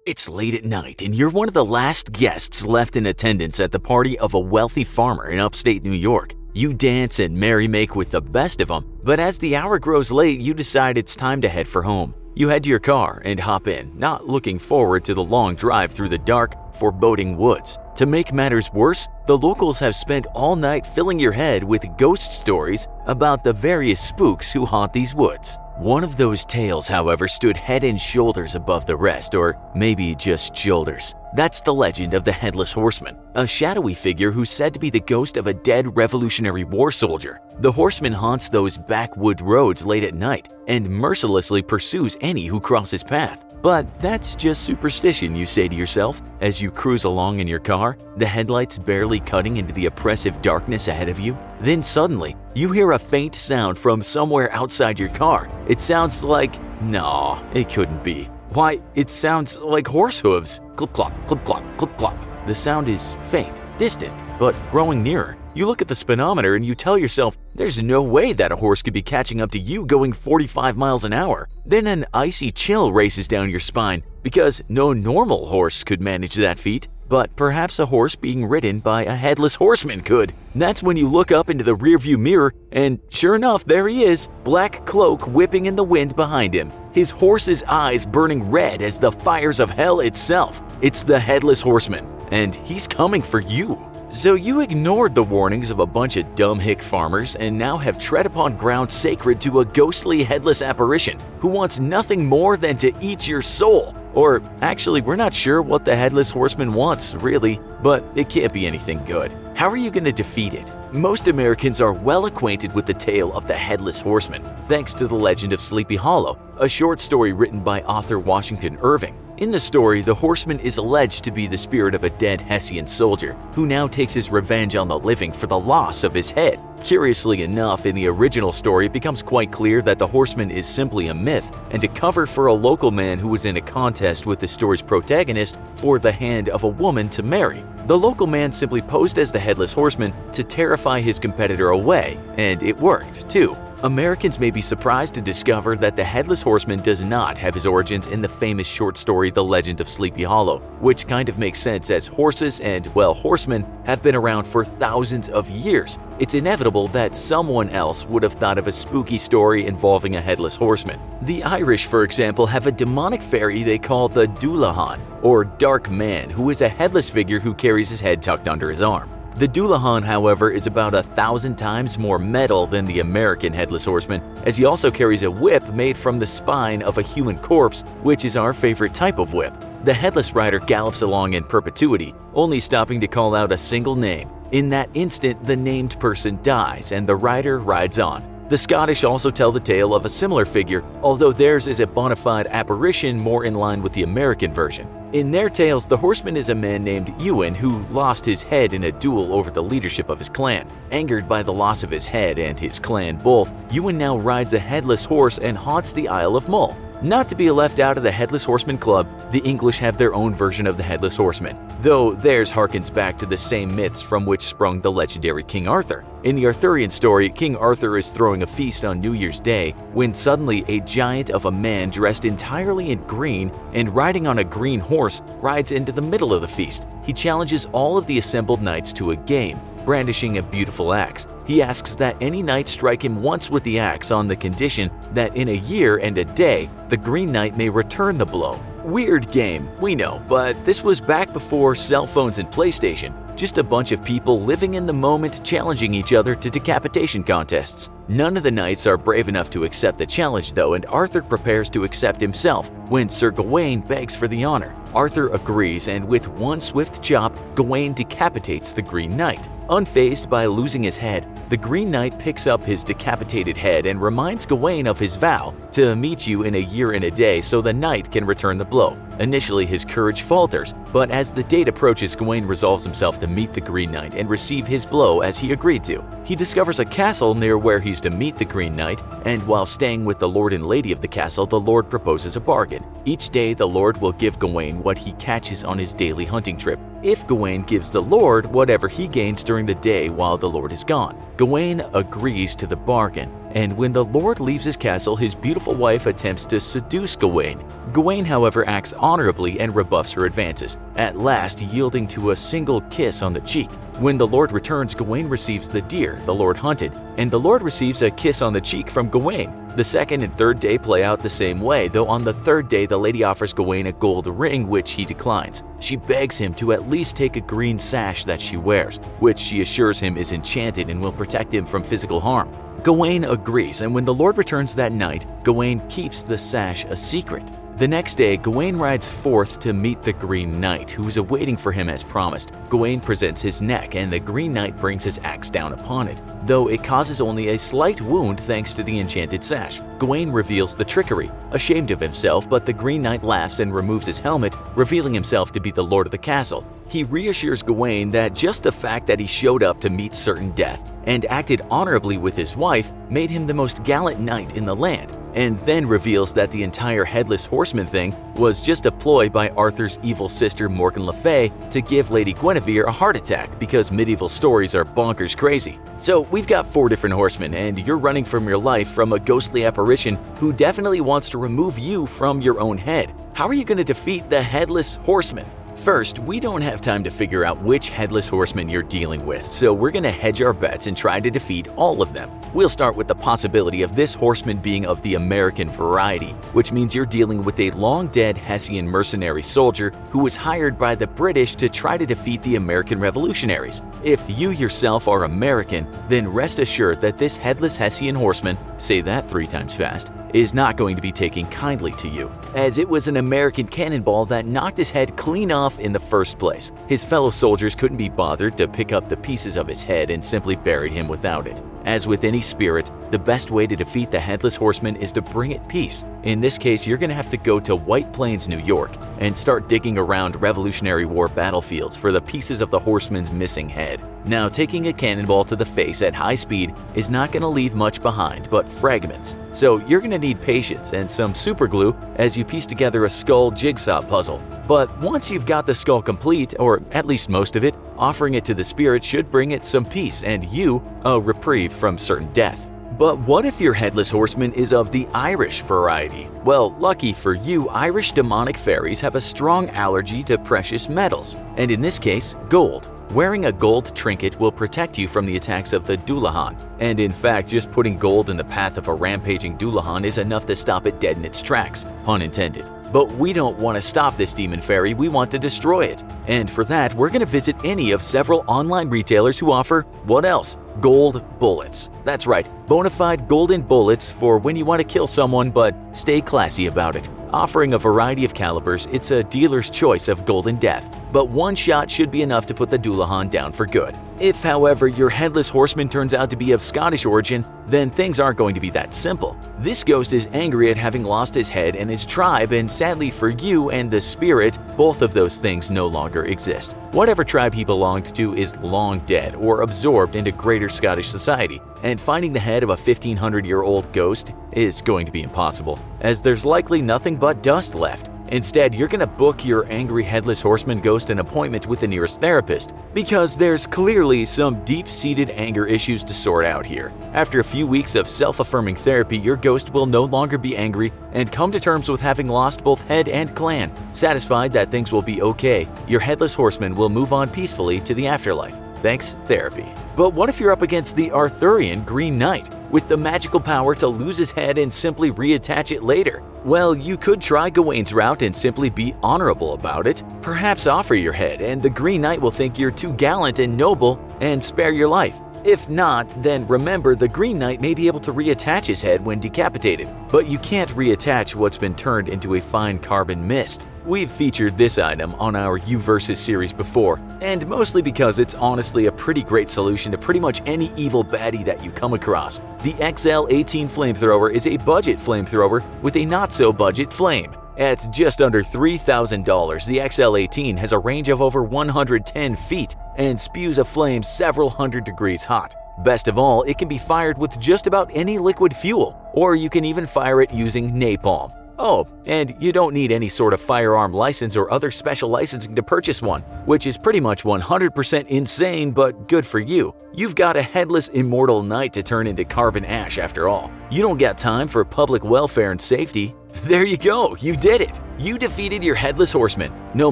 It's late at night and you're one of the last guests left in attendance at the party of a wealthy farmer in upstate New York. You dance and merry-make with the best of them, but as the hour grows late, you decide it's time to head for home. You head to your car and hop in, not looking forward to the long drive through the dark, foreboding woods. To make matters worse, the locals have spent all night filling your head with ghost stories about the various spooks who haunt these woods. One of those tales, however, stood head and shoulders above the rest, or maybe just shoulders. That's the legend of the Headless Horseman, a shadowy figure who's said to be the ghost of a dead Revolutionary War soldier. The horseman haunts those backwood roads late at night and mercilessly pursues any who cross his path. But that's just superstition, you say to yourself, as you cruise along in your car, the headlights barely cutting into the oppressive darkness ahead of you. Then suddenly, you hear a faint sound from somewhere outside your car. It sounds like… no, it couldn't be. Why, it sounds like horse hooves. Clip-clop, clip-clop, clip-clop. The sound is faint, distant, but growing nearer. You look at the speedometer and you tell yourself there's no way that a horse could be catching up to you going 45 miles an hour. Then an icy chill races down your spine because no normal horse could manage that feat. But perhaps a horse being ridden by a headless horseman could. That's when you look up into the rearview mirror and sure enough, there he is, black cloak whipping in the wind behind him. His horse's eyes burning red as the fires of hell itself. It's the Headless Horseman, and he's coming for you. So you ignored the warnings of a bunch of dumb hick farmers and now have tread upon ground sacred to a ghostly headless apparition who wants nothing more than to eat your soul. Or actually, we're not sure what the Headless Horseman wants, really, but it can't be anything good. How are you going to defeat it? Most Americans are well acquainted with the tale of the Headless Horseman, thanks to the legend of Sleepy Hollow, a short story written by author Washington Irving. In the story, the horseman is alleged to be the spirit of a dead Hessian soldier who now takes his revenge on the living for the loss of his head. Curiously enough, in the original story, it becomes quite clear that the horseman is simply a myth and a cover for a local man who was in a contest with the story's protagonist for the hand of a woman to marry. The local man simply posed as the Headless Horseman to terrify his competitor away, and it worked, too. Americans may be surprised to discover that the Headless Horseman does not have his origins in the famous short story The Legend of Sleepy Hollow, which kind of makes sense as horses and, well, horsemen have been around for thousands of years. It's inevitable that someone else would have thought of a spooky story involving a Headless Horseman. The Irish, for example, have a demonic fairy they call the Dullahan, or Dark Man, who is a headless figure who carries his head tucked under his arm. The Dullahan, however, is about 1,000 times more metal than the American Headless Horseman, as he also carries a whip made from the spine of a human corpse, which is our favorite type of whip. The Headless Rider gallops along in perpetuity, only stopping to call out a single name. In that instant, the named person dies and the rider rides on. The Scottish also tell the tale of a similar figure, although theirs is a bona fide apparition more in line with the American version. In their tales, the horseman is a man named Ewan who lost his head in a duel over the leadership of his clan. Angered by the loss of his head and his clan both, Ewan now rides a headless horse and haunts the Isle of Mull. Not to be left out of the Headless Horseman Club, the English have their own version of the Headless Horseman, though theirs harkens back to the same myths from which sprung the legendary King Arthur. In the Arthurian story, King Arthur is throwing a feast on New Year's Day when suddenly a giant of a man dressed entirely in green and riding on a green horse rides into the middle of the feast. He challenges all of the assembled knights to a game, brandishing a beautiful axe. He asks that any knight strike him once with the axe on the condition that in a year and a day, the Green Knight may return the blow. Weird game, we know, but this was back before cell phones and PlayStation. Just a bunch of people living in the moment challenging each other to decapitation contests. None of the knights are brave enough to accept the challenge though, and Arthur prepares to accept himself when Sir Gawain begs for the honor. Arthur agrees, and with one swift chop, Gawain decapitates the Green Knight. Unfazed by losing his head, the Green Knight picks up his decapitated head and reminds Gawain of his vow to meet you in a year and a day so the knight can return the blow. Initially, his courage falters, but as the date approaches, Gawain resolves himself to meet the Green Knight and receive his blow as he agreed to. He discovers a castle near where he's to meet the Green Knight, and while staying with the lord and lady of the castle, the lord proposes a bargain. Each day, the lord will give Gawain what he catches on his daily hunting trip, if Gawain gives the lord whatever he gains during the day while the lord is gone. Gawain agrees to the bargain, and when the Lord leaves his castle, his beautiful wife attempts to seduce Gawain. Gawain, however, acts honorably and rebuffs her advances, at last yielding to a single kiss on the cheek. When the Lord returns, Gawain receives the deer the Lord hunted, and the Lord receives a kiss on the cheek from Gawain. The second and third day play out the same way, though on the third day the lady offers Gawain a gold ring, which he declines. She begs him to at least take a green sash that she wears, which she assures him is enchanted and will protect him from physical harm. Gawain agrees, and when the Lord returns that night, Gawain keeps the sash a secret. The next day, Gawain rides forth to meet the Green Knight, who is awaiting for him as promised. Gawain presents his neck, and the Green Knight brings his axe down upon it, though it causes only a slight wound thanks to the enchanted sash. Gawain reveals the trickery, ashamed of himself, but the Green Knight laughs and removes his helmet, revealing himself to be the lord of the castle. He reassures Gawain that just the fact that he showed up to meet certain death and acted honorably with his wife made him the most gallant knight in the land, and then reveals that the entire Headless Horseman thing was just a ploy by Arthur's evil sister Morgan Le Fay to give Lady Guinevere a heart attack because medieval stories are bonkers crazy. So we've got 4 different horsemen, and you're running from your life from a ghostly apparition who definitely wants to remove you from your own head. How are you going to defeat the Headless Horseman? First, we don't have time to figure out which Headless Horseman you're dealing with, so we're going to hedge our bets and try to defeat all of them. We'll start with the possibility of this horseman being of the American variety, which means you're dealing with a long-dead Hessian mercenary soldier who was hired by the British to try to defeat the American revolutionaries. If you yourself are American, then rest assured that this Headless Hessian horseman, say that 3 times fast, is not going to be taking kindly to you, as it was an American cannonball that knocked his head clean off in the first place. His fellow soldiers couldn't be bothered to pick up the pieces of his head and simply buried him without it. As with any spirit, the best way to defeat the Headless Horseman is to bring it peace. In this case, you're going to have to go to White Plains, New York, and start digging around Revolutionary War battlefields for the pieces of the horseman's missing head. Now, taking a cannonball to the face at high speed is not going to leave much behind but fragments, so you're going to need patience and some super glue as you piece together a skull jigsaw puzzle. But once you've got the skull complete, or at least most of it, offering it to the spirit should bring it some peace and you a reprieve from certain death. But what if your Headless Horseman is of the Irish variety? Well, lucky for you, Irish demonic fairies have a strong allergy to precious metals, and in this case, gold. Wearing a gold trinket will protect you from the attacks of the Dullahan, and in fact, just putting gold in the path of a rampaging Dullahan is enough to stop it dead in its tracks, pun intended. But we don't want to stop this demon fairy, we want to destroy it. And for that, we're going to visit any of several online retailers who offer, what else? Gold bullets. That's right, bona fide golden bullets for when you want to kill someone but stay classy about it. Offering a variety of calibers, it's a dealer's choice of golden death, but one shot should be enough to put the Dullahan down for good. If, however, your Headless Horseman turns out to be of Scottish origin, then things aren't going to be that simple. This ghost is angry at having lost his head and his tribe, and sadly for you and the spirit, both of those things no longer exist. Whatever tribe he belonged to is long dead or absorbed into greater Scottish society, and finding the head of a 1500-year-old ghost is going to be impossible, as there's likely nothing but dust left. Instead, you're going to book your angry Headless Horseman ghost an appointment with the nearest therapist, because there's clearly some deep-seated anger issues to sort out here. After a few weeks of self-affirming therapy, your ghost will no longer be angry and come to terms with having lost both head and clan. Satisfied that things will be okay, your Headless Horseman will move on peacefully to the afterlife. Thanks, therapy. But what if you're up against the Arthurian Green Knight, with the magical power to lose his head and simply reattach it later? Well, you could try Gawain's route and simply be honorable about it. Perhaps offer your head, and the Green Knight will think you're too gallant and noble and spare your life. If not, then remember the Green Knight may be able to reattach his head when decapitated, but you can't reattach what's been turned into a fine carbon mist. We've featured this item on our U Versus series before, and mostly because it's honestly a pretty great solution to pretty much any evil baddie that you come across. The XL18 flamethrower is a budget flamethrower with a not-so-budget flame. At just under $3,000, the XL18 has a range of over 110 feet and spews a flame several hundred degrees hot. Best of all, it can be fired with just about any liquid fuel, or you can even fire it using napalm. Oh, and you don't need any sort of firearm license or other special licensing to purchase one, which is pretty much 100% insane but good for you. You've got a headless immortal knight to turn into carbon ash after all. You don't got time for public welfare and safety. There you go, you did it! You defeated your headless horseman, no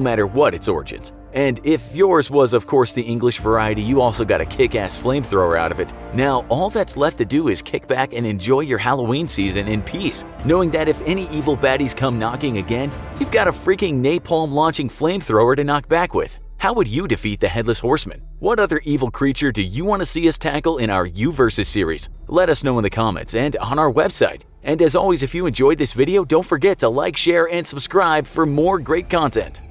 matter what its origins. And if yours was of course the English variety, you also got a kick-ass flamethrower out of it. Now all that's left to do is kick back and enjoy your Halloween season in peace, knowing that if any evil baddies come knocking again, you've got a freaking napalm-launching flamethrower to knock back with. How would you defeat the Headless Horseman? What other evil creature do you want to see us tackle in our You Versus series? Let us know in the comments and on our website. And as always, if you enjoyed this video, don't forget to like, share, and subscribe for more great content.